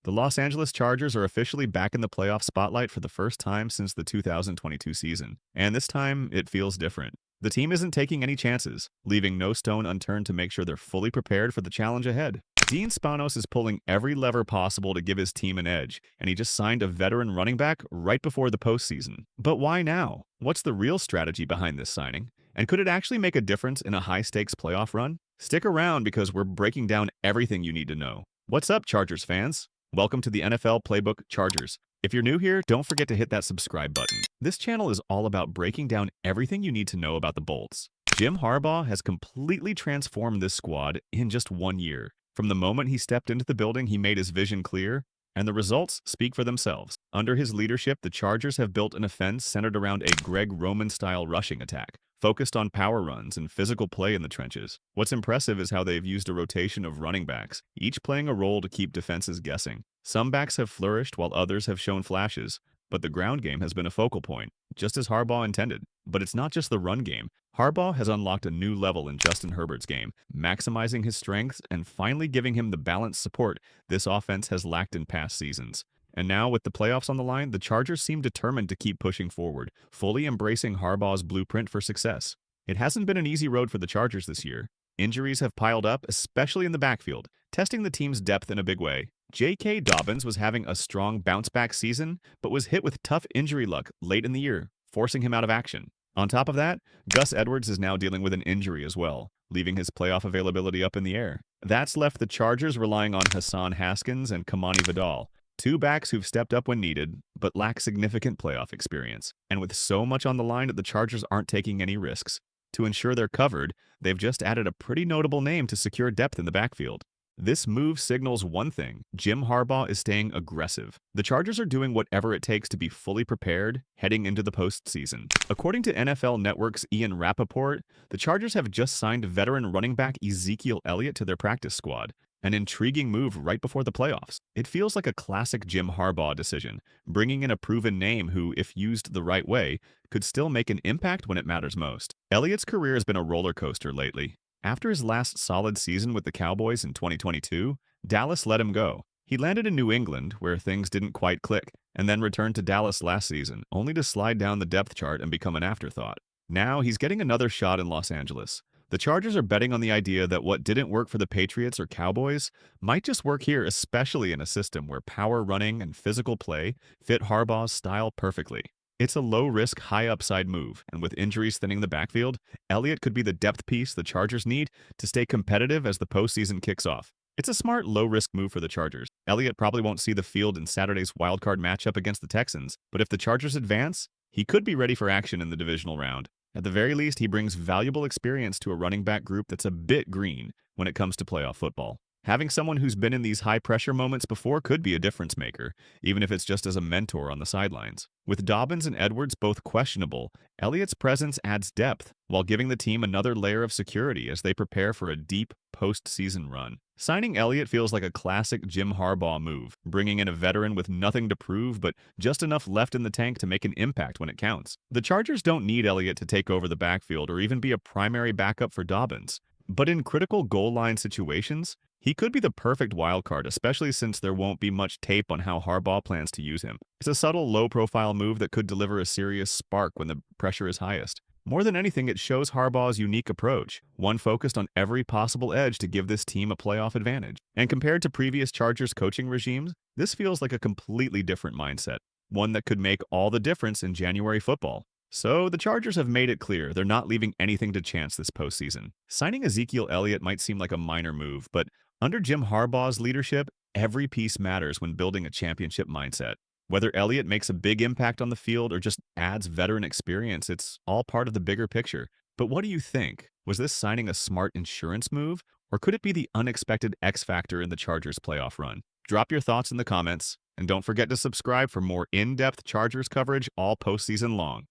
The Los Angeles Chargers are officially back in the playoff spotlight for the first time since the 2022 season, and this time it feels different. The team isn't taking any chances, leaving no stone unturned to make sure they're fully prepared for the challenge ahead. Dean Spanos is pulling every lever possible to give his team an edge, and he just signed a veteran running back right before the postseason. But why now? What's the real strategy behind this signing? And could it actually make a difference in a high-stakes playoff run? Stick around because we're breaking down everything you need to know. What's up, Chargers fans? Welcome to the NFL Playbook Chargers. If you're new here, don't forget to hit that subscribe button. This channel is all about breaking down everything you need to know about the Bolts. Jim Harbaugh has completely transformed this squad in just 1 year. From the moment he stepped into the building, he made his vision clear, and the results speak for themselves. Under his leadership, the Chargers have built an offense centered around a Greg Roman-style rushing attack, focused on power runs and physical play in the trenches. What's impressive is how they've used a rotation of running backs, each playing a role to keep defenses guessing. Some backs have flourished while others have shown flashes, but the ground game has been a focal point, just as Harbaugh intended. But it's not just the run game. Harbaugh has unlocked a new level in Justin Herbert's game, maximizing his strengths and finally giving him the balanced support this offense has lacked in past seasons. And now, with the playoffs on the line, the Chargers seem determined to keep pushing forward, fully embracing Harbaugh's blueprint for success. It hasn't been an easy road for the Chargers this year. Injuries have piled up, especially in the backfield, testing the team's depth in a big way. J.K. Dobbins was having a strong bounce-back season, but was hit with tough injury luck late in the year, forcing him out of action. On top of that, Gus Edwards is now dealing with an injury as well, leaving his playoff availability up in the air. That's left the Chargers relying on Hassan Haskins and Kamani Vidal, two backs who've stepped up when needed, but lack significant playoff experience. And with so much on the line, the Chargers aren't taking any risks. To ensure they're covered, they've just added a pretty notable name to secure depth in the backfield. This move signals one thing: Jim Harbaugh is staying aggressive. The Chargers are doing whatever it takes to be fully prepared heading into the postseason. According to NFL Network's Ian Rappaport, the Chargers have just signed veteran running back Ezekiel Elliott to their practice squad, an intriguing move right before the playoffs. It feels like a classic Jim Harbaugh decision, bringing in a proven name who, if used the right way, could still make an impact when it matters most. Elliots' career has been a roller coaster lately. After his last solid season with the Cowboys in 2022, Dallas let him go. He landed in New England, where things didn't quite click, and then returned to Dallas last season, only to slide down the depth chart and become an afterthought. Now he's getting another shot in Los Angeles. The Chargers are betting on the idea that what didn't work for the Patriots or Cowboys might just work here, especially in a system where power running and physical play fit Harbaugh's style perfectly. It's a low-risk, high-upside move, and with injuries thinning the backfield, Elliott could be the depth piece the Chargers need to stay competitive as the postseason kicks off. It's a smart, low-risk move for the Chargers. Elliott probably won't see the field in Saturday's wildcard matchup against the Texans, but if the Chargers advance, he could be ready for action in the divisional round. At the very least, he brings valuable experience to a running back group that's a bit green when it comes to playoff football. Having someone who's been in these high-pressure moments before could be a difference maker, even if it's just as a mentor on the sidelines. With Dobbins and Edwards both questionable, Elliott's presence adds depth, while giving the team another layer of security as they prepare for a deep postseason run. Signing Elliott feels like a classic Jim Harbaugh move, bringing in a veteran with nothing to prove but just enough left in the tank to make an impact when it counts. The Chargers don't need Elliott to take over the backfield or even be a primary backup for Dobbins. But in critical goal line situations, he could be the perfect wild card, especially since there won't be much tape on how Harbaugh plans to use him. It's a subtle, low-profile move that could deliver a serious spark when the pressure is highest. More than anything, it shows Harbaugh's unique approach, one focused on every possible edge to give this team a playoff advantage. And compared to previous Chargers coaching regimes, this feels like a completely different mindset, one that could make all the difference in January football. So, the Chargers have made it clear they're not leaving anything to chance this postseason. Signing Ezekiel Elliott might seem like a minor move, but under Jim Harbaugh's leadership, every piece matters when building a championship mindset. Whether Elliott makes a big impact on the field or just adds veteran experience, it's all part of the bigger picture. But what do you think? Was this signing a smart insurance move, or could it be the unexpected X factor in the Chargers' playoff run? Drop your thoughts in the comments, and don't forget to subscribe for more in-depth Chargers coverage all postseason long.